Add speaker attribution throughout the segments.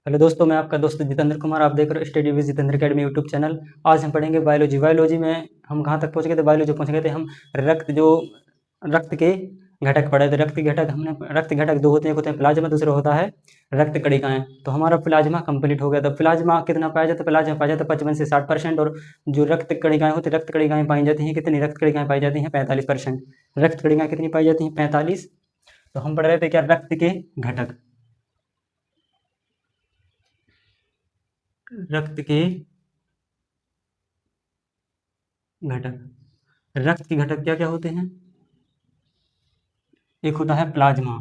Speaker 1: Hello दोस्तों, मैं आपका दोस्त जितेंद्र कुमार। आप देख रहे हो study with Jitendra academy YouTube channel. आज हम पढ़ेंगे बायोलॉजी। बायोलॉजी में हम कहाँ तक पहुँच गए थे? बायोलॉजी पहुँच गए थे हम रक्त के घटक पढ़े थे। रक्त घटक दो होते हैं, एक होते हैं प्लाज्मा, दूसरा होता है रक्त कणिकाएं। तो हमारा प्लाज्मा कंप्लीट हो गया था। प्लाज्मा कितना पाया जाता है? प्लाज्मा पाया जाता है 55 से 60%। और जो रक्त कणिकाएं होती है, रक्त कणिकाएं पाई जाती हैं कितनी? रक्त कणिकाएं पाई जाती हैं 45%। रक्त कणिकाएं कितनी पाई जाती हैं? 45। तो हम पढ़ रहे थे क्या? रक्त के घटक। रक्त के घटक। रक्त के घटक क्या क्या होते हैं? एक होता है प्लाज्मा।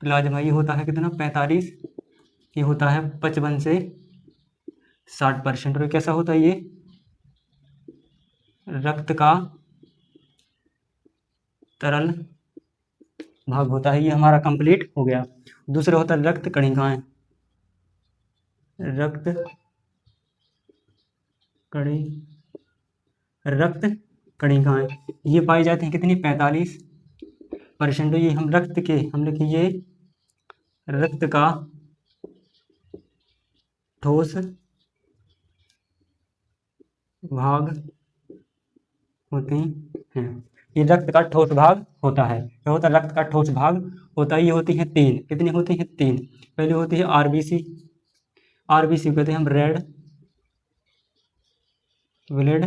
Speaker 1: प्लाज्मा ये होता है कितना? 45। ये होता है 55 से 60%। और कैसा होता है ये? रक्त का तरल भाग होता है। ये हमारा कंप्लीट हो गया। दूसरा होता है रक्त कणिकाएं। रक्त कणिकाएं ये पाई जाती हैं कितनी? 45%। ये हम लिखिए रक्त का ठोस भाग होते हैं। ये रक्त का ठोस भाग होता है। क्या होता है? रक्त का ठोस भाग होता है। ये होती है 3। कितनी होती है? 3। पहले होती है आरबीसी। आरबीसी कहते हैं हम red blood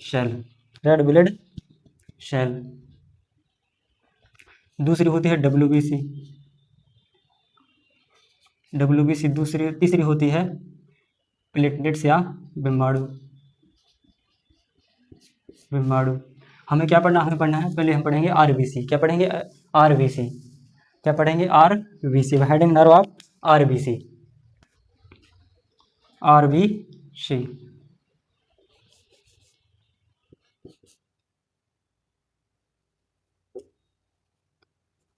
Speaker 1: cell. Red blood cell. दूसरी होती है डब्ल्यूबीसी। डब्ल्यूबीसी तीसरी होती है प्लेटलेट्स या बिम्बाणु। हमें क्या पढ़ना? हमें पढ़ना है, पहले हम पढ़ेंगे आरबीसी। क्या पढ़ेंगे? आरबीसी। क्या पढ़ेंगे? RBC. Heading nerve of RBC. RBC.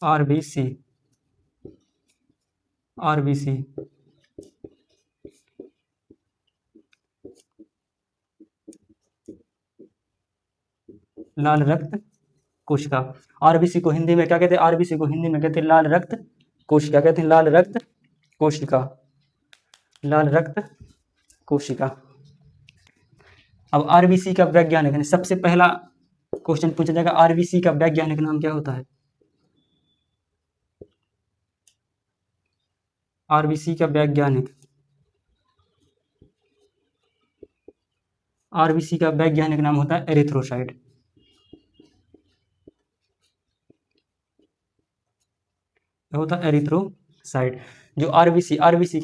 Speaker 1: RBC. RBC. लाल रक्त कोशिका। आरबीसी को हिंदी में क्या कहते हैं? आरबीसी को हिंदी में कहते हैं लाल रक्त कोशिका। कहते हैं लाल रक्त कोशिका। लाल रक्त कोशिका। अब आरबीसी का वैज्ञानिक, सबसे पहला क्वेश्चन पूछा जाएगा, आरबीसी का वैज्ञानिक नाम क्या होता है? आरबीसी का वैज्ञानिक, आरबीसी का वैज्ञानिक नाम होता है एरिथ्रोसाइट। क्या होता है? एरिथ्रोसाइट। जो आरबीसी, आरबीसी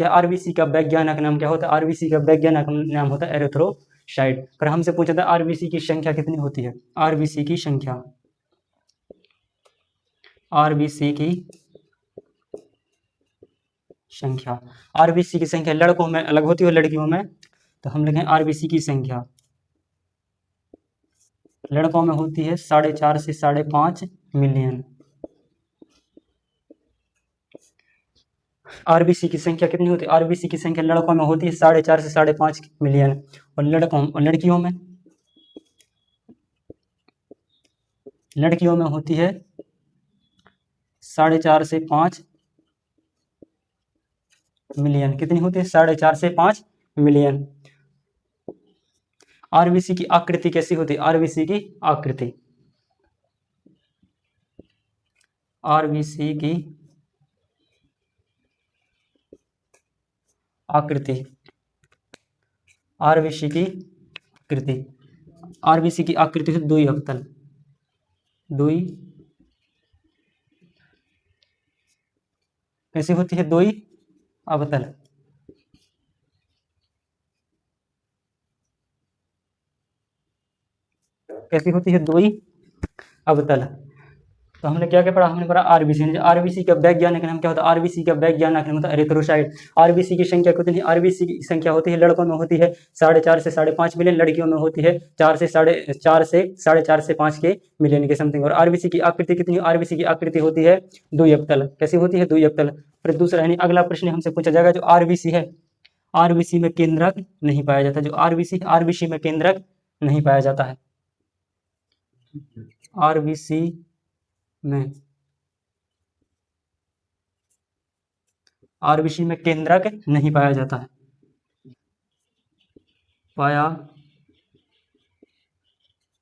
Speaker 1: का वैज्ञानिक नाम क्या होता है? आरबीसी का वैज्ञानिक नाम होता है एरिथ्रोसाइट। पर हमसे पूछा था आरबीसी की संख्या कितनी होती है? आरबीसी की संख्या, आरबीसी की संख्या। आरबीसी की संख्या लड़कों में अलग होती है और लड़कियों में, तो हम लिखें आरबीसी की संख्या लड़कों में होती है 4.5 से 5.5 मिलियन। आरबीसी की संख्या कितनी होती है? आरबीसी की संख्या लड़कों में होती है 4.5 से 5.5 मिलियन। और लड़कियों में होती है 4.5 से 5 मिलियन। कितनी होती है? 4.5 से 5 मिलियन। आरबीसी की आकृति कैसी होती है? आरबीसी की आकृति, आरबीसी की आकृति, आरबीसी की आकृति, आरबीसी की आकृति से दुई अवतल, दुई कैसी होती है? दुई अवतल। कैसी होती है? दुई अवतल। तो हमने क्या क्या पढ़ा? हमने पढ़ा आरबीसी। आरबीसी का वैज्ञानिक नाम क्या होता है? आरबीसी का वैज्ञानिक नाम होता है एरिथ्रोसाइट। आरबीसी की संख्या कितनी? आरबीसी की संख्या होती है लड़कों में होती है 4.5 से 5.5 मिलियन, लड़कियों में होती है 4 से 4.5 से 5 के मिलियन के समथिंग। और आरबीसी की आकृति कितनी? आरबीसी की आकृति होती है दुई अवतल। कैसी होती है? दुई अवतल। फिर दूसरा यानी अगला प्रश्न हमसे पूछा जाएगा, जो आरबीसी है, आरबीसी में केंद्रक नहीं पाया जाता। जो आरबीसी में केंद्रक नहीं पाया जाता है। आरबीसी में आरबीसी में केंद्रक नहीं पाया जाता है, पाया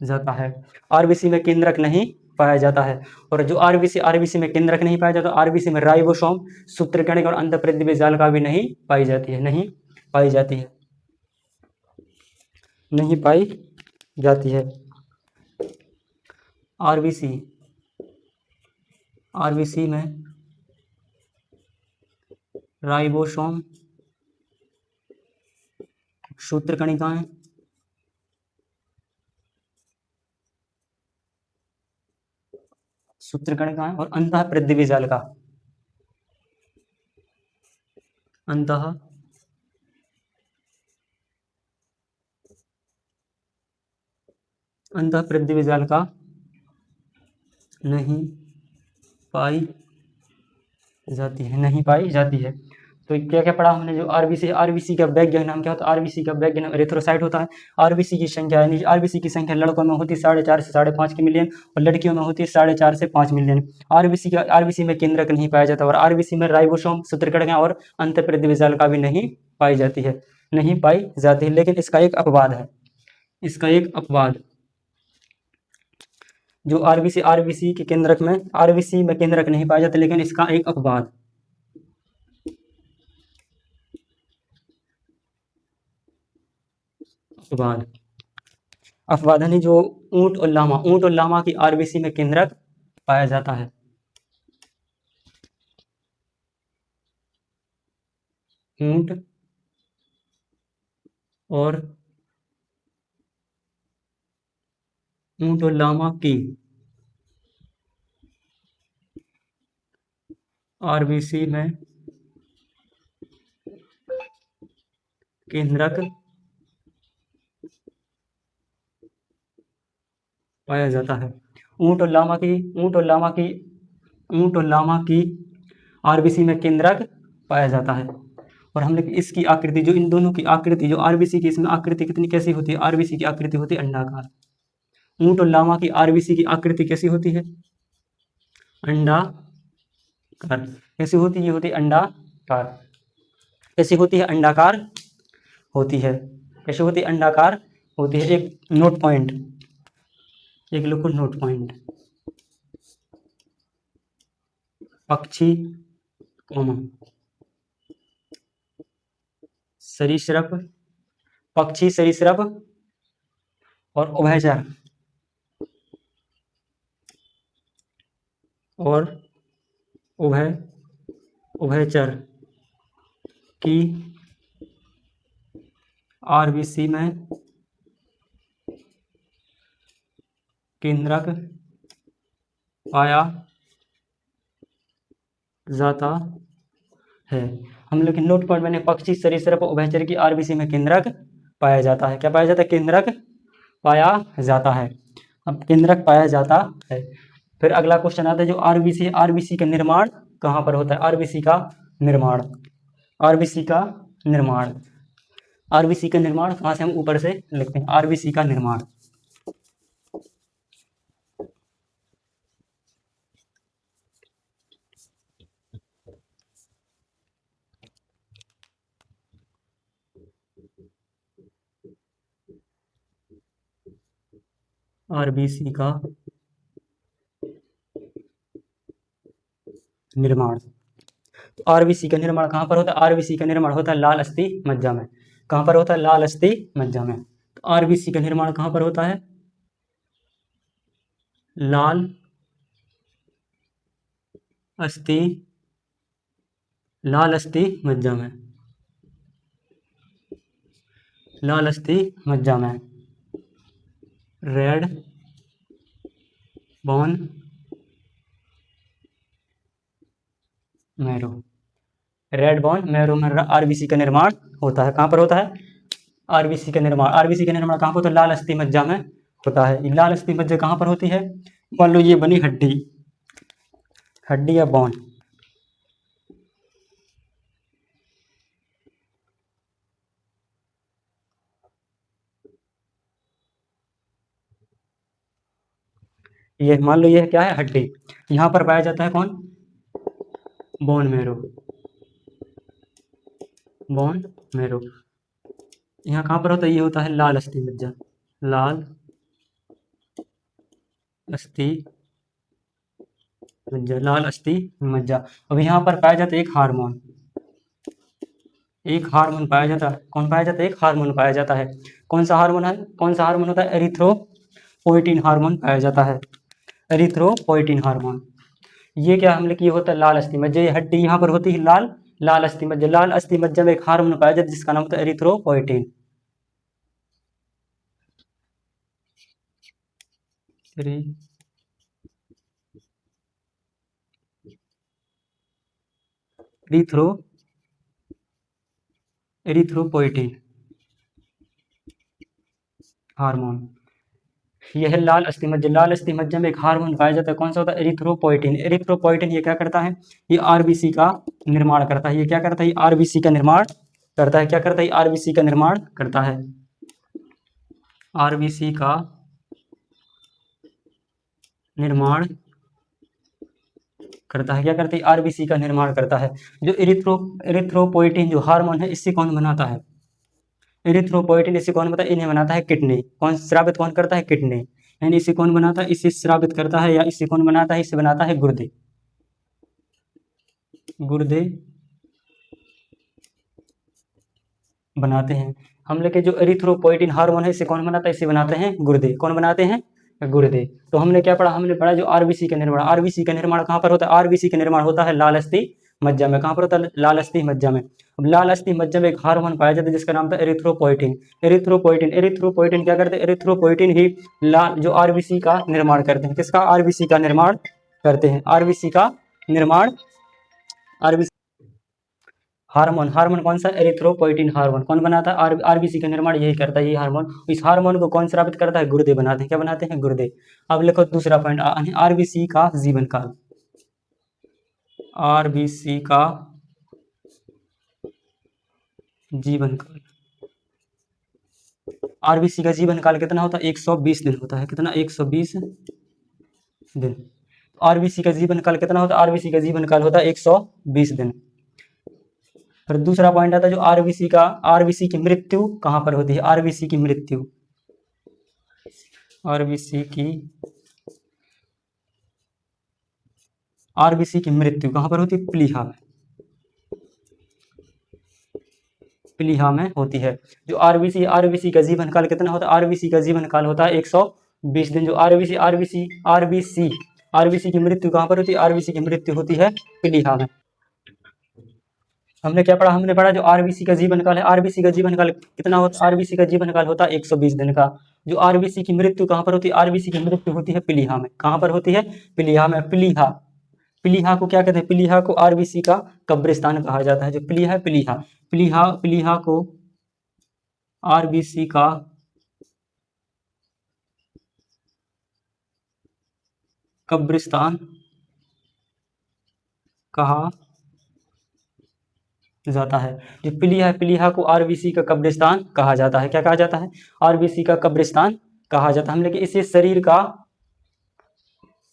Speaker 1: जाता है। आरबीसी में केंद्रक नहीं पाया जाता है। और जो आरबीसी आरबीसी में केंद्रक नहीं पाया जाता, आरबीसी में राइबोसोम, सूत्रकणिका और अंतःप्रेद्य जालिका भी नहीं पाई जाती है, नहीं पाई जाती है, नहीं पाई जाती है। आरबीसी आरबीसी में राइबोसोम, सूत्रकणिकाएं, सूत्रकणिकाएं और अंतःप्रेद्य जालिका, अंतःप्रेद्य जालिका नहीं पाई जाती है, नहीं पाई जाती है। तो क्या क्या पढ़ा हमने? जो आरबीसी का वैज्ञानिक नाम क्या होता है? आरबीसी का वैज्ञानिक नाम एरिथ्रोसाइट होता है। आरबीसी की संख्या आरबीसी की संख्या लड़कों में होती है 4.5 से 5.5 के मिलियन और लड़कियों में होती है 4.5 से 5 मिलियन। आरबीसी में केंद्रक नहीं पाया जाता और आरबीसी में राइबोसोम, सूत्रकणिका और अंतःप्रेद्य जालिका भी नहीं पाई जाती है, नहीं पाई जाती है। लेकिन इसका एक अपवाद है, इसका एक अपवाद, जो आरबीसी के केंद्रक में आरबीसी में केंद्रक नहीं पाया जाता, लेकिन इसका एक अपवाद, अपवाद यानी जो ऊंट और लामा की आरबीसी में केंद्रक पाया जाता है। ऊंट और लामा की आरबीसी में केंद्रक पाया जाता है। ऊंट और लामा की आरबीसी में केंद्रक पाया जाता है। और हमने इसकी आकृति, जो इन दोनों की आकृति, जो आरबीसी की इसमें आकृति कितनी कैसी होती है? आरबीसी की आकृति होती है अंडाकार। ऊंट और लामा की आरबीसी की आकृति कैसी होती है? अंडाकार। कैसी होती है? ये होती है अंडाकार। कैसी होती है? अंडाकार होती है। कैसी होती है? अंडाकार होती है। एक नोट पॉइंट, एक लिखो नोट पॉइंट, पक्षी, सरीसृप, पक्षी, सरीसृप और उभयचर, और उभयचर की आरबीसी में केंद्रक पाया जाता है। हम लोग नोट पॉइंट मैंने पक्षी, सरीसृप, उभयचर की आरबीसी में केंद्रक पाया जाता है। क्या पाया जाता है? केंद्रक पाया जाता है। अब केंद्रक पाया जाता है। फिर अगला क्वेश्चन आता है, जो आरबीसी का निर्माण कहाँ पर होता है? आरबीसी का निर्माण कहाँ से? हम ऊपर से लिखते हैं आरबीसी का निर्माण। आरबीसी का निर्माण, तो आरबीसी का निर्माण कहाँ पर होता है? आरबीसी का निर्माण होता है लाल अस्थि मज्जा में। कहाँ पर होता है? लाल अस्थि मज्जा में। तो आरबीसी का निर्माण कहाँ पर होता है? लाल अस्थि मज्जा में, लाल अस्थि मज्जा में। Red bone marrow, red bone marrow में आरबीसी का निर्माण होता है। कहाँ पर होता है? आरबीसी का निर्माण कहाँ पर होता है? लाल अस्थि मज्जा में होता है। लाल अस्थि मज्जा कहाँ पर होती है? मान लो ये बनी हड्डी या बोन, ये मान लो ये क्या है? हड्डी। यहाँ पर पाया जाता है कौन? Bone marrow. Bone marrow. यहाँ कहाँ पर होता है, ये होता है लाल अस्थि मज्जा, लाल अस्थि मज्जा, लाल अस्थि मज्जा। अब यहाँ पर पाया जाता है एक हार्मोन, एक हार्मोन पाया जाता है। कौन पाया जाता है, एक हार्मोन पाया जाता है। कौन सा हार्मोन है, कौन सा हार्मोन होता है, एरिथ्रोपोइटिन हार्मोन पाया जाता है, एरिथ्रोपोइटिन हार्मोन। ये क्या हमने की होता है, लाल अस्थि मज्जा, ये हड्डी यहाँ पर होती है लाल, लाल अस्थि मज्जा, लाल अस्थि मज्जा में एक हार्मोन पाया जाता है जिसका नाम होता है एरिथ्रोपोइटिन, एरिथ्रो एरिथ्रोपोइटिन हार्मोन। यह है लाल अस्थि मज्जा, लाल अस्थि मज्जा में एक हार्मोन पाया जाता है, कौन सा होता है, एरिथ्रोपोइटिन। एरिथ्रोपोइटिन ये क्या करता है, ये आरबीसी का निर्माण करता है। ये क्या करता है, ये आरबीसी का निर्माण करता है। क्या करता है, आरबीसी का निर्माण करता है, आरबीसी का निर्माण करता है। क्या करता है, आरबीसी का निर्माण करता है। जो एरिथ्रोपोइटिन जो हार्मोन है, इससे कौन बनाता है, एरिथ्रोपोइटिन इसे कौन बनाता है, इन्हें बनाता है किडनी। कौन स्रावित कौन करता है, किडनी। यानी इसे कौन बनाता है, इसे स्रावित करता है, या इसे कौन बनाता है, इसे बनाता है गुर्दे, गुर्दे बनाते हैं। हम लोग के जो एरिथ्रोपोइटिन हार्मोन है, इसे कौन बनाता है, इसे बनाते हैं गुर्दे। कौन बनाते हैं, गुर्दे। तो हमने क्या पढ़ा, हमने पढ़ा जो आरबीसी का निर्माण, आरबीसी का निर्माण कहाँ पर होता है, आरबीसी का निर्माण होता है लाल अस्थि मज्जा में। कहाँ पर होता है, लाल अस्थि मज्जा में। अब लाल अस्थि मज्जा में एक हार्मोन पाया जाता है जिसका नाम था एरिथ्रोपोइटिन। एरिथ्रोपोइटिन, एरिथ्रोपोइटिन क्या करते हैं, एरिथ्रोपोइटिन ही लाल जो आरबीसी का निर्माण करते हैं। किसका, आरबीसी का निर्माण करते हैं, आरबीसी का निर्माण, आरबीसी हार्मोन। हार्मोन कौन सा, एरिथ्रोपोइटिन हार्मोन। कौन बनाता है, आरबीसी का निर्माण यही करता है, ये हार्मोन। इस हार्मोन को कौन स्रावित करता है, गुर्दे बनाते हैं। क्या बनाते हैं, गुर्दे। अब लिखो दूसरा पॉइंट, आरबीसी का जीवन काल, आरबीसी का जीवन काल। आरबीसी का जीवन काल कितना होता है, 120 दिन होता है। कितना, 120 दिन। आरबीसी का जीवन काल कितना होता है, आरबीसी का जीवन काल होता है 120 दिन। फिर दूसरा पॉइंट आता है जो आरबीसी का, आरबीसी की मृत्यु कहाँ पर होती है, आरबीसी की मृत्यु, आरबीसी की, आरबीसी की मृत्यु कहाँ पर होती है, प्लीहा में, प्लीहा में होती है। जो आरबीसी, आरबीसी का जीवन काल कितना होता है, आरबीसी का जीवन काल होता है 120 दिन। जो आरबीसी आरबीसी आरबीसी आरबीसी की मृत्यु कहाँ पर होती है, आरबीसी की मृत्यु होती है प्लीहा में। हमने क्या पढ़ा, हमने पढ़ा जो आरबीसी का जीवन काल है, आरबीसी का जीवन काल कितना होता है, आरबीसी का जीवन काल होता है 120 दिन का। जो आरबीसी की मृत्यु कहाँ पर होती है, आरबीसी की मृत्यु होती है प्लीहा में। कहाँ पर होती है, प्लीहा में। प्लीहा, प्लीहा को क्या कहते हैं, प्लीहा को आरबीसी का कब्रिस्तान कहा जाता है। जो प्लीहा है, प्लीहा, प्लीहा, प्लीहा को आरबीसी का कब्रिस्तान कहा जाता है। जो प्लीहा है, प्लीहा को आरबीसी का कब्रिस्तान कहा जाता है। क्या कहा जाता है, आरबीसी का कब्रिस्तान कहा जाता है। हम लेकिन इसे शरीर का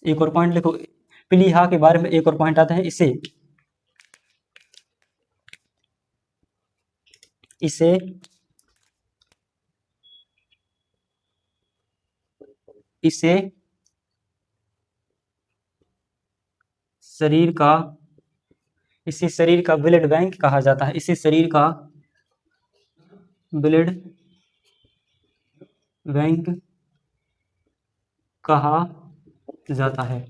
Speaker 1: एक और पॉइंट लिखो, प्लीहा के बारे में एक और पॉइंट आता है, इसे इसे इसे शरीर का, इसे शरीर का ब्लड बैंक कहा जाता है। इसे शरीर का ब्लड बैंक कहा जाता है।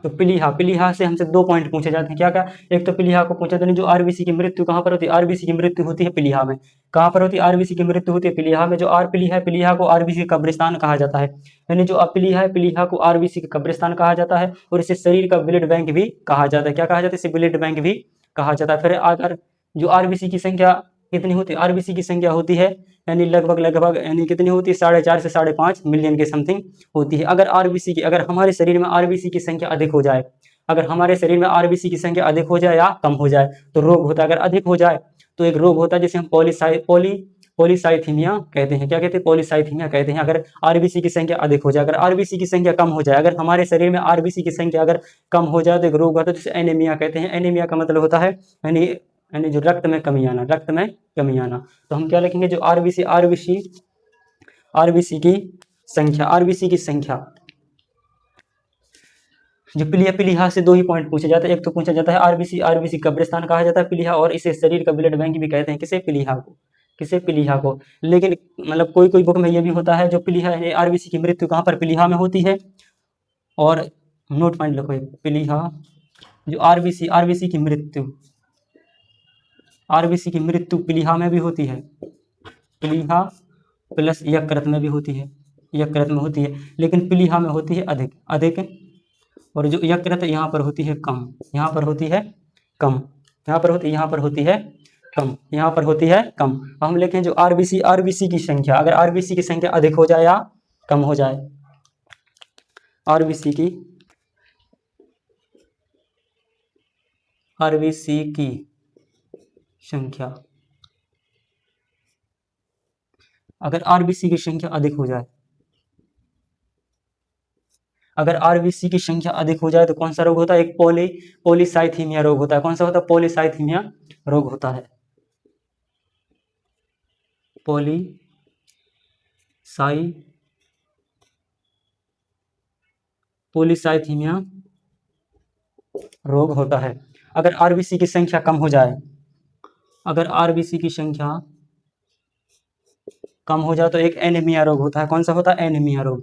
Speaker 1: तो प्लीहा, प्लीहा से हमसे दो पॉइंट पूछे जाते हैं। क्या क्या, एक तो प्लीहा को पूछा था जो आरबीसी की मृत्यु कहाँ पर होती है, आरबीसी की मृत्यु होती है प्लीहा में। कहाँ पर होती है, आरबीसी की मृत्यु होती है प्लीहा में। जो आर प्लीहा है, प्लीहा को आरबीसी का कब्रिस्तान कहा जाता है। यानी जो प्लीहा है, प्लीहा को आरबीसी का कब्रिस्तान कहा जाता है, और इसे शरीर का ब्लड बैंक भी कहा जाता है। क्या कहा जाता है, इसे ब्लड बैंक भी कहा जाता है। फिर अगर जो आरबीसी की संख्या कितनी होती है, आरबीसी की संख्या होती है यानी लगभग लगभग यानी कितनी होती है, 4.5 से 5.5 मिलियन के समथिंग होती है। अगर आरबीसी की, अगर हमारे शरीर में आरबीसी की संख्या अधिक हो जाए, अगर हमारे शरीर में आरबीसी की संख्या अधिक हो जाए या कम हो जाए तो रोग होता है। अगर अधिक हो जाए तो एक रोग होता है जिसे हम पॉलीसाइथीमिया कहते हैं। क्या कहते हैं, पॉलीसाइथीमिया कहते हैं। अगर आरबीसी की संख्या अधिक हो जाए, अगर आरबीसी की संख्या कम हो जाए, अगर हमारे शरीर में आरबीसी की संख्या अगर कम हो जाए तो एक रोग होता है जिसे एनीमिया कहते हैं। एनीमिया का मतलब होता है यानी यानी जो रक्त में कमी आना, रक्त में कमी आना। तो हम क्या लिखेंगे, जो आरबीसी की संख्या, जो पीलिहा से 2 ही पॉइंट पूछे जाते हैं। एक तो पूछा जाता है आरबीसी कब्रिस्तान कहा जाता है पीलिहा, और इसे शरीर का ब्लड बैंक भी कहते हैं। किसे, पीलिहा को। लेकिन मतलब कोई बुक में ये भी होता है जो पीलिहा आरबीसी की मृत्यु कहाँ पर, पीलिहा में होती है। और नोट पॉइंट लिखो, पीलिहा, जो आरबीसी की मृत्यु पीलिहा में भी होती है, पीलिहा प्लस यकृत में भी होती है, लेकिन पीलिहा में होती है अधिक, और जो यकृत यहाँ पर होती है कम, यहाँ पर होती है कम। अब हम लिखें जो आरबीसी की संख्या, अगर आरबीसी की संख्या अधिक हो जाए या कम हो जाए, आरबीसी की संख्या, अगर आरबीसी की संख्या अधिक हो जाए, तो कौन सा रोग होता है, एक पॉलीसाइथीमिया रोग होता है। कौन सा होता है, पॉलीसाइथीमिया रोग होता है। पॉलीसाइथीमिया रोग होता है। अगर आरबीसी की संख्या कम हो जाए, तो एक एनीमिया रोग होता है। कौन सा होता है, एनीमिया रोग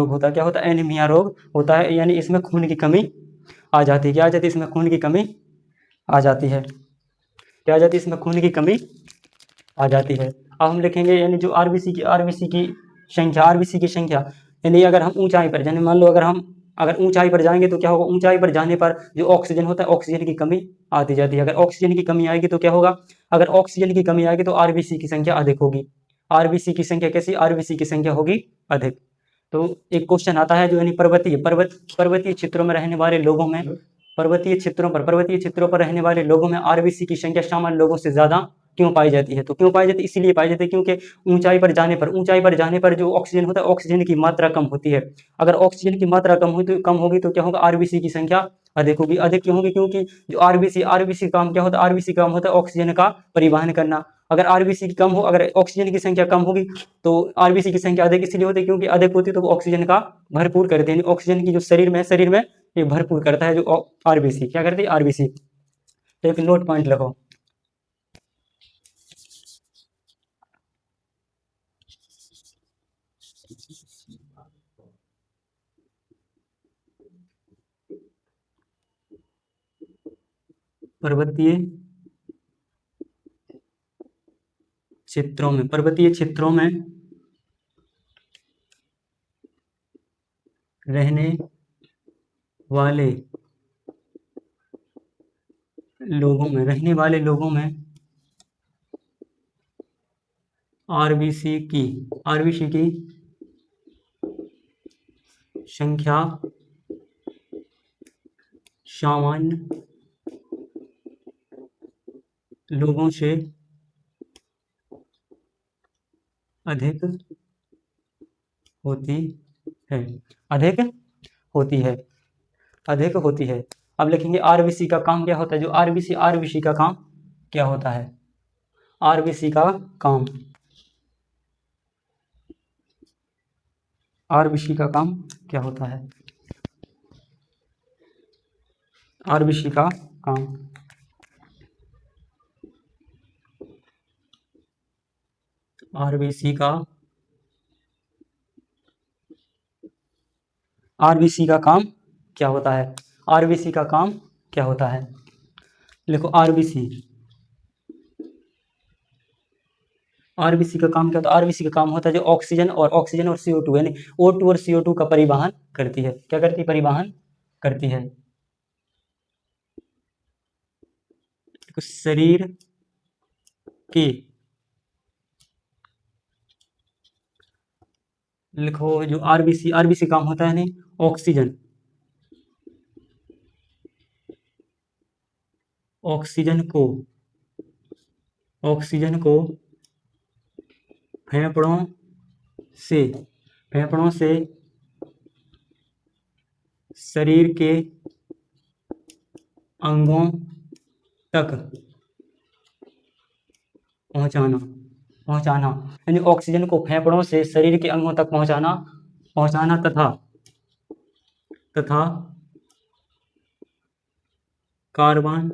Speaker 1: होता है। क्या होता है, एनीमिया रोग होता है, यानी इसमें खून की कमी आ जाती है। क्या आ जाती है, इसमें खून की कमी आ जाती है। इसमें खून की कमी आ जाती है। अब हम लिखेंगे यानी जो आरबीसी की संख्या, यानी अगर हम ऊंचाई पर, यानी मान लो अगर ऊंचाई पर जाएंगे तो क्या होगा, ऊंचाई पर जाने पर जो ऑक्सीजन होता है, ऑक्सीजन की कमी आती जाती है। अगर ऑक्सीजन की कमी आएगी तो क्या होगा, अगर ऑक्सीजन की कमी आएगी तो आरबीसी की संख्या अधिक होगी। आरबीसी की संख्या कैसी, आरबीसी की संख्या होगी अधिक। तो एक क्वेश्चन आता है जो यानी पर्वतीय क्षेत्रों में रहने वाले लोगों में, पर्वतीय क्षेत्रों पर रहने वाले लोगों में आरबीसी की संख्या सामान्य लोगों से ज्यादा क्यों पाई जाती है। तो क्यों पाई जाती है, इसीलिए पाई जाती है क्योंकि ऊंचाई पर जाने पर जो ऑक्सीजन होता है, ऑक्सीजन की मात्रा कम होती है। अगर ऑक्सीजन की मात्रा कम होगी तो क्या होगा, आरबीसी की संख्या अधिक होगी। अधिक क्यों होगी, क्योंकि जो आरबीसी काम क्या होता है, आरबीसी काम होता है ऑक्सीजन का परिवहन करना। अगर आरबीसी की कम हो, अगर ऑक्सीजन की संख्या कम होगी तो आरबीसी की संख्या अधिक इसलिए होती है क्योंकि अधिक होती है तो वो ऑक्सीजन का भरपूर करते हैं। ऑक्सीजन की जो शरीर में ये भरपूर करता है जो आरबीसी, क्या करती है, आरबीसी। तो एक नोट पॉइंट लिखो, पर्वतीय क्षेत्रों में रहने वाले लोगों में आरबीसी की संख्या सामान्य लोगों से अधिक होती है, अधिक होती है। अब लिखेंगे आरबीसी का काम क्या होता है, जो आरबीसी का काम क्या होता है, आरबीसी का काम क्या होता है, आरबीसी का काम, आरबीसी का काम क्या होता है, आरबीसी का काम क्या होता है। लिखो आरबीसी का काम क्या होता है, आरबीसी का काम होता है जो ऑक्सीजन और CO2 यानी O2 और CO2 का परिवहन करती है। क्या करती है, परिवहन करती है। तो शरीर के, लिखो जो आरबीसी काम होता है नहीं, ऑक्सीजन को फेफड़ों से शरीर के अंगों तक पहुंचाना यानी ऑक्सीजन को फेफड़ों से शरीर के अंगों तक पहुंचाना तथा कार्बन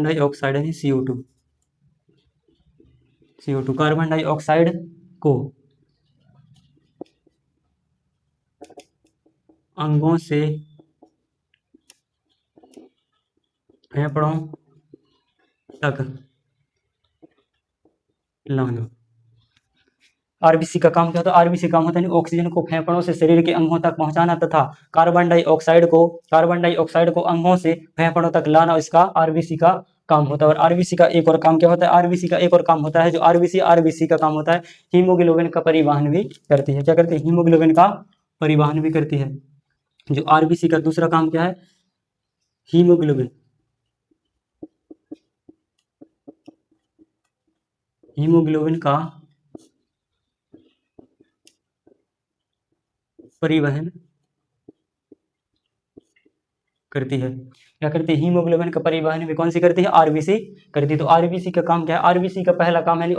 Speaker 1: डाइऑक्साइड यानी CO2 कार्बन डाइऑक्साइड को अंगों से फेफड़ों तक लाना। आरबीसी का काम क्या होता है? आरबीसी काम होता है ऑक्सीजन को फेफड़ों से शरीर के अंगों तक पहुंचाना तथा कार्बन डाइऑक्साइड को अंगों से फेफड़ों तक लाना, इसका आरबीसी का काम होता है। और आरबीसी का एक और काम क्या होता है? आरबीसी का एक और काम होता है जो आरबीसी का काम होता है, हीमोग्लोबिन का परिवहन भी करती है। क्या करती है? हीमोग्लोबिन का परिवहन भी करती है। जो आरबीसी का दूसरा काम क्या है? हीमोग्लोबिन का परिवहन करती है। क्या करती है? हीमोग्लोबिन का परिवहन भी कौन सी करती है? आरबीसी करती है। तो आरबीसी का काम क्या है? आरबीसी का पहला काम है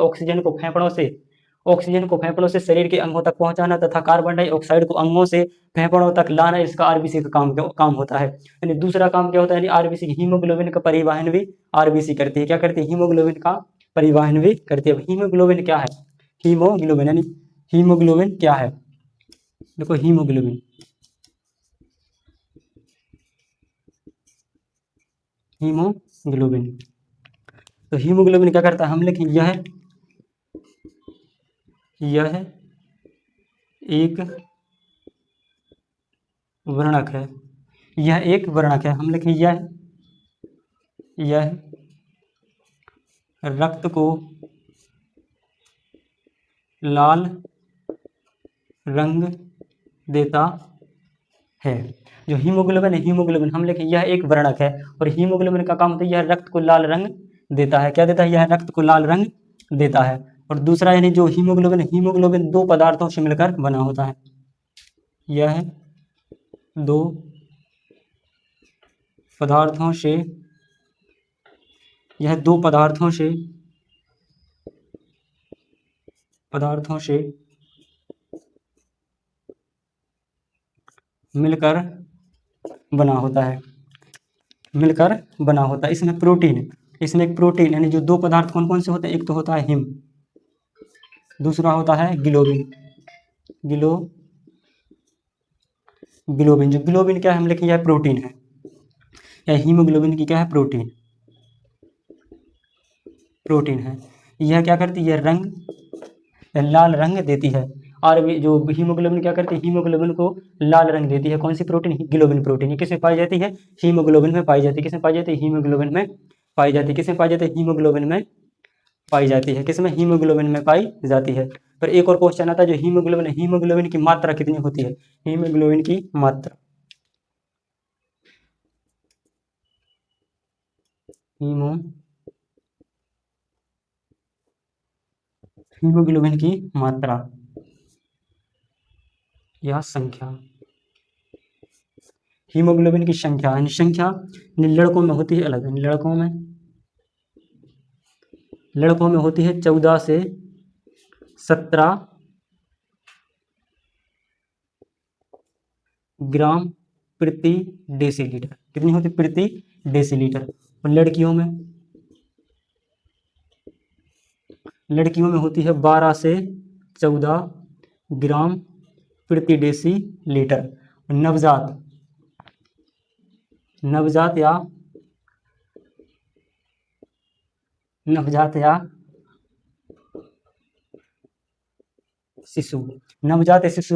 Speaker 1: ऑक्सीजन को फेफड़ों से शरीर के अंगों तक पहुंचाना तथा कार्बन डाइऑक्साइड को अंगों से फेफड़ों तक लाना, इसका आरबीसी का काम होता है। यानी दूसरा काम क्या होता है? आरबीसी हीमोग्लोबिन का परिवहन भी आरबीसी करती है। क्या करती है? हीमोग्लोबिन का परिवहन भी करती है। हीमोग्लोबिन क्या है? हीमोग्लोबिन क्या है? देखो हीमोग्लोबिन तो हीमोग्लोबिन क्या करता है? हम लिखें यह एक वर्णक है। हम लिखें यह रक्त को लाल रंग देता है। जो हीमोग्लोबिन हम लिखें यह एक वर्णक है और हीमोग्लोबिन का काम होता है यह रक्त को लाल रंग देता है। क्या देता है? यह रक्त को लाल रंग देता है। और दूसरा यानी जो हीमोग्लोबिन दो पदार्थों से मिलकर बना होता है। यह दो पदार्थों से मिलकर बना होता है। इसमें एक प्रोटीन यानी जो दो पदार्थ कौन कौन से होते हैं? एक तो होता है हिम, दूसरा होता है ग्लोबिन। जो ग्लोबिन क्या है? हम लिखें यह प्रोटीन है। या हीमोग्लोबिन की क्या है? प्रोटीन है। यह क्या करती है? लाल रंग देती है। और जो हीमोग्लोबिन क्या करती है? हीमोग्लोबिन को लाल रंग देती है। कौन सी प्रोटीन? Globin protein. ये किसमें पाई जाती है? हीमोग्लोबिन में पाई जाती है। किसमें पाई जाती है? हीमोग्लोबिन में पाई जाती है। किसमें पाई जाती है? हीमोग्लोबिन में पाई जाती है। किसमें? हीमोग्लोबिन में पाई जाती है। पर एक और क्वेश्चन आता है जो हीमोग्लोबिन की मात्रा कितनी होती है? हीमोग्लोबिन की मात्रा हीमोग्लोबिन की मात्रा या संख्या। हीमोग्लोबिन की संख्या लड़कों में होती है अलग। लड़कों में होती है 14 से 17 ग्राम प्रति डेसीलीटर। कितनी होती? प्रति डेसीलीटर। और लड़कियों में होती है 12 से 14 ग्राम प्रति डेसीलीटर। नवजात या शिशु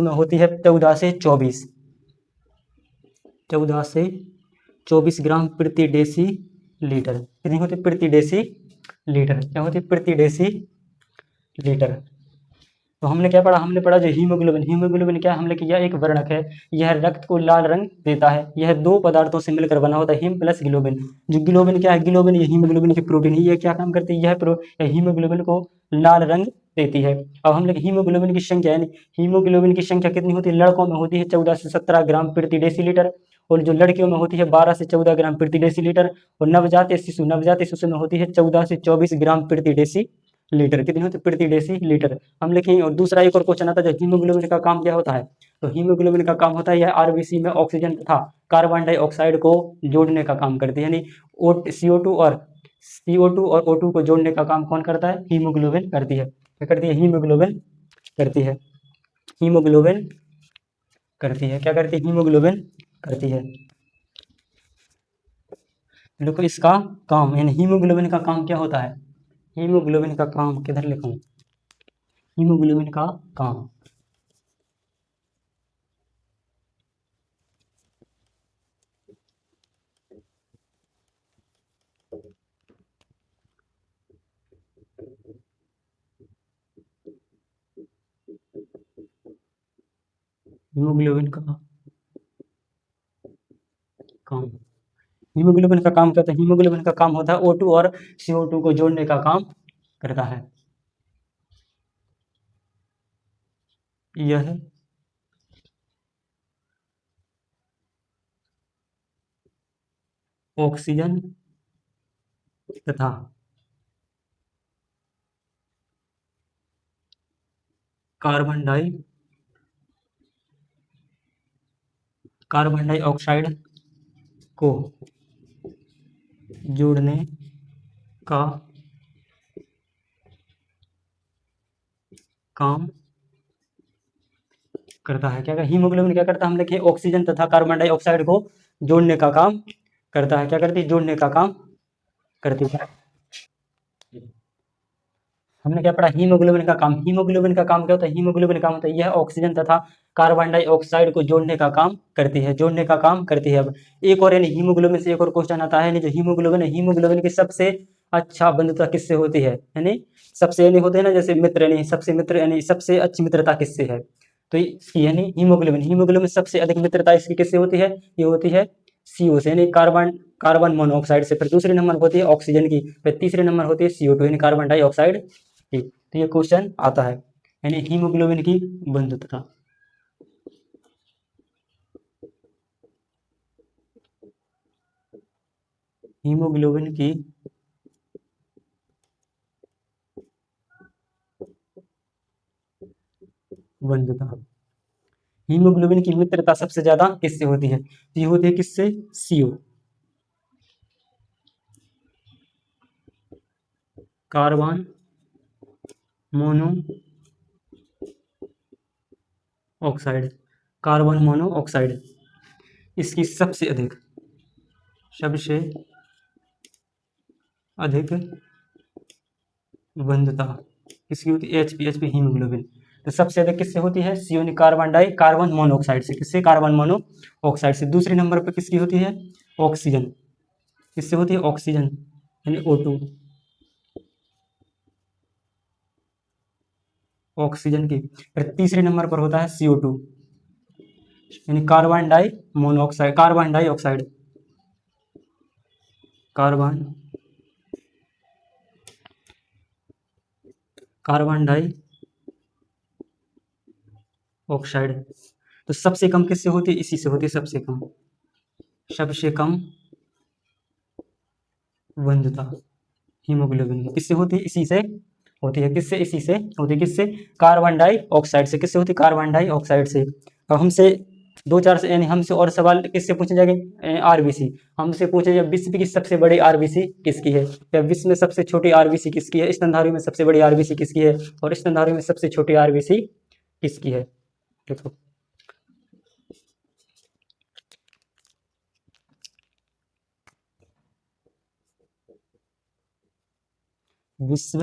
Speaker 1: में होती है 14 से 24 ग्राम प्रति डेसीलीटर। कितनी होती? प्रति डेसीलीटर। क्या होती? प्रति डेसीलीटर। तो हमने क्या पढ़ा? हमने पढ़ा जो हीमोग्लोबिन क्या है? हमने किया एक वर्णक है। यह रक्त को लाल रंग देता है। यह दो पदार्थों से मिलकर बना होता है, हिम प्लस ग्लोबिन। जो ग्लोबिन क्या है? ये हीमोग्लोबिन की प्रोटीन है। यह क्या काम करती है? यह हीमोग्लोबिन को लाल रंग देती है। अब हम लोग हीमोग्लोबिन की संख्या यानी हीमोग्लोबिन की संख्या कितनी होती है, लड़कों में होती है 14 से 17 ग्राम प्रति डेसीलीटर, और जो लड़कियों में होती है 12 से 14 ग्राम प्रति डेसीलीटर, और नवजात शिशु में होती है 14 से 24 ग्राम प्रति डेसीलीटर। कितनी होती है, प्रति डेसीलीटर। हम लिखेंगे। और दूसरा एक और क्वेश्चन आता है, हीमोग्लोबिन का काम क्या होता है, तो हीमोग्लोबिन का काम होता है यह आरबीसी में ऑक्सीजन तथा कार्बन डाइऑक्साइड को जोड़ने का काम करती है, यानी CO2 और O2 को जोड़ने का काम कौन करता है, हीमोग्लोबिन करती है। क्या करती है, हीमोग्लोबिन करती है। हीमोग्लोबिन करती है, क्या करती है, हीमोग्लोबिन करती है। देखो इसका काम यानी हीमोग्लोबिन का काम क्या होता है, हीमोग्लोबिन का काम किधर लिखूं, हीमोग्लोबिन का काम, हीमोग्लोबिन का काम, हीमोग्लोबिन का काम क्या होता है, हीमोग्लोबिन का काम होता है O2 और CO2 को जोड़ने का काम करता है। यह ऑक्सीजन तथा कार्बन डाइऑक्साइड को जोड़ने का काम करता है। क्या हीमोग्लोबिन क्या करता है, हम लिखे ऑक्सीजन तथा कार्बन डाइऑक्साइड को जोड़ने का काम करता है। क्या करती है, जोड़ने का काम करती है। हमने क्या पढ़ा, हीमोग्लोबिन का काम, हीमोग्लोबिन का काम क्या होता है, हीमोग्लोबिन का काम होता है यह ऑक्सीजन तथा कार्बन डाइऑक्साइड को जोड़ने का काम करती है, जोड़ने का काम करती है। अब एक और यानी हीमोग्लोबिन से एक और क्वेश्चन आता है, जो हीमोग्लोबिन है, हीमोग्लोबिन की सबसे अच्छा बंधुता किससे होती है, यानी सबसे यानी होते हैं ना जैसे मित्र, यानी सबसे मित्र यानी सबसे अच्छी मित्रता किससे है, तो इसकी यानी हीमोग्लोबिन, हीमोग्लोबिन सबसे अधिक मित्रता इसकी किससे होती है, ये होती है CO से, यानी कार्बन कार्बन मोनोऑक्साइड से। फिर दूसरे नंबर होती है ऑक्सीजन की, फिर तीसरे नंबर होती है CO2 यानी कार्बन डाइऑक्साइड की। तो ये क्वेश्चन आता है, यानी हीमोग्लोबिन की बंधुता, हीमोग्लोबिन की बंधुता, हीमोग्लोबिन की मित्रता सबसे ज्यादा किससे होती है, तो ये होती है किससे, CO carbon mono oxide, carbon mono oxide इसकी सबसे अधिक बंधुता किसकी होती है, एचपी हीमोग्लोबिन। तो सबसे अधिक किससे होती है, CO यानी कार्बन मोनोऑक्साइड से, किससे, कार्बन मोनोऑक्साइड से। दूसरे नंबर पर किसकी होती है, ऑक्सीजन, किससे होती है, ऑक्सीजन यानी O2, ऑक्सीजन की। फिर तीसरे नंबर पर होता है CO2 यानी कार्बन डाइऑक्साइड, कार्बन डाइऑक्साइड। तो सबसे कम किससे होती है, इसी से होती है सबसे कम बंधुता हीमोग्लोबिन की किससे होती है, इसी से होती है, किससे, इसी से होती है, किससे, कार्बन डाइऑक्साइड से, किससे होती है, कार्बन डाइऑक्साइड से। अब हमसे दो चार से यानी हमसे और सवाल किससे पूछे जाएंगे, आरबीसी हमसे पूछे जाए, विश्व की सबसे बड़ी आरबीसी किसकी है, या विश्व में सबसे छोटी आरबीसी किसकी है, स्तनधारी में सबसे बड़ी आरबीसी किसकी है, और स्तनधारी में सबसे छोटी आरबीसी किसकी है। देखो विश्व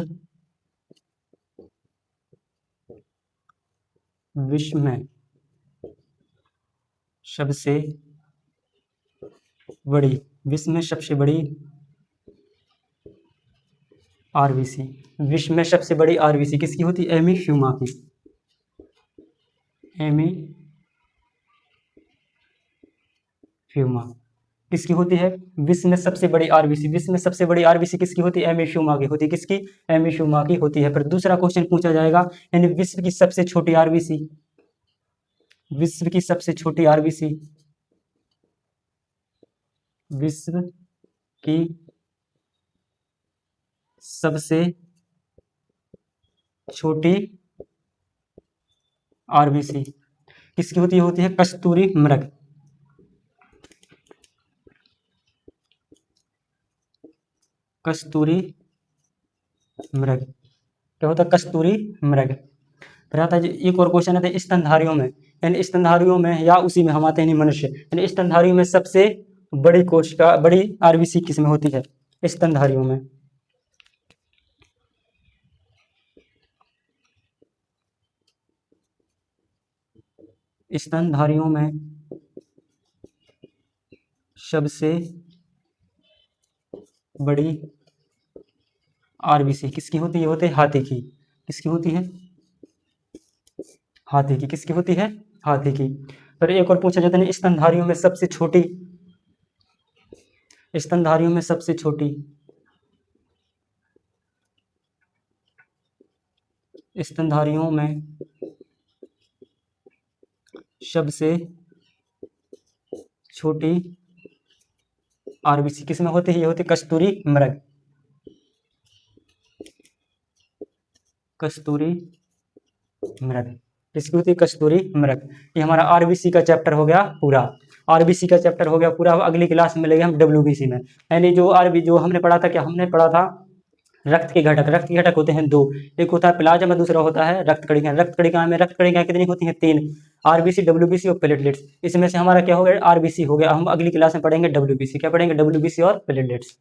Speaker 1: में सबसे बड़ी, विश्व में सबसे बड़ी आरबीसी, विश्व में सबसे बड़ी आरबीसी किसकी होती है, एमी फ्यूमा की, एमी फ्यूमा किसकी होती है? विश्व में सबसे बड़ी आरबीसी। विश्व में सबसे बड़ी आरबीसी किसकी होती है? एमिशुमा की होती है। किसकी? एमिशुमा की होती है। फिर दूसरा क्वेश्चन पूछा जाएगा, यानी विश्व की सबसे छोटी आरबीसी, विश्व की सबसे छोटी आरबीसी, विश्व की सबसे छोटी आरबीसी किसकी होती है? होती है कस्तूरी मृग। कस्तूरी मृग क्या होता है? कस्तूरी मृग। फिर आता है जी एक और क्वेश्चन आता है स्तनधारियों में, यानी स्तनधारियों में या उसी में हम आते हैं मनुष्य, यानी स्तनधारियों में सबसे बड़ी कोशिका, बड़ी आरबीसी किस में होती है? स्तनधारियों में। स्तनधारियों में सबसे बड़ी आरबीसी किसकी होती है? होती है हाथी की। किसकी होती है? हाथी की। किसकी होती है? हाथी की। फिर एक और पूछा जाता है स्तनधारियों में सबसे छोटी, स्तनधारियों में सबसे छोटी, स्तनधारियों में सबसे छोटी आरबीसी किसमें होती है? ये होती है कस्तूरी मृग। कस्तूरी मृग किसकी होती है? कस्तूरी मृग। ये हमारा आरबीसी का चैप्टर हो गया पूरा। आरबीसी का चैप्टर हो गया पूरा। अगली क्लास में मिलेंगे हम डब्ल्यूबीसी में, यानी जो आरबी जो हमने पढ़ा था, क्या हमने पढ़ा था? रक्त के घटक। रक्त के घटक होते हैं दो, एक होता है प्लाज्मा, दूसरा होता है रक्त कणिकाएं। रक्त कणिकाएं में रक्त कणिकाएं कितनी होती हैं? 3, आरबीसी, डब्ल्यूबीसी और प्लेटलेट्स। इसमें से हमारा क्या हो गया? आरबीसी हो गया। हम अगली क्लास में पढ़ेंगे डब्ल्यूबीसी। क्या पढ़ेंगे? डब्ल्यूबीसी और प्लेटलेट्स।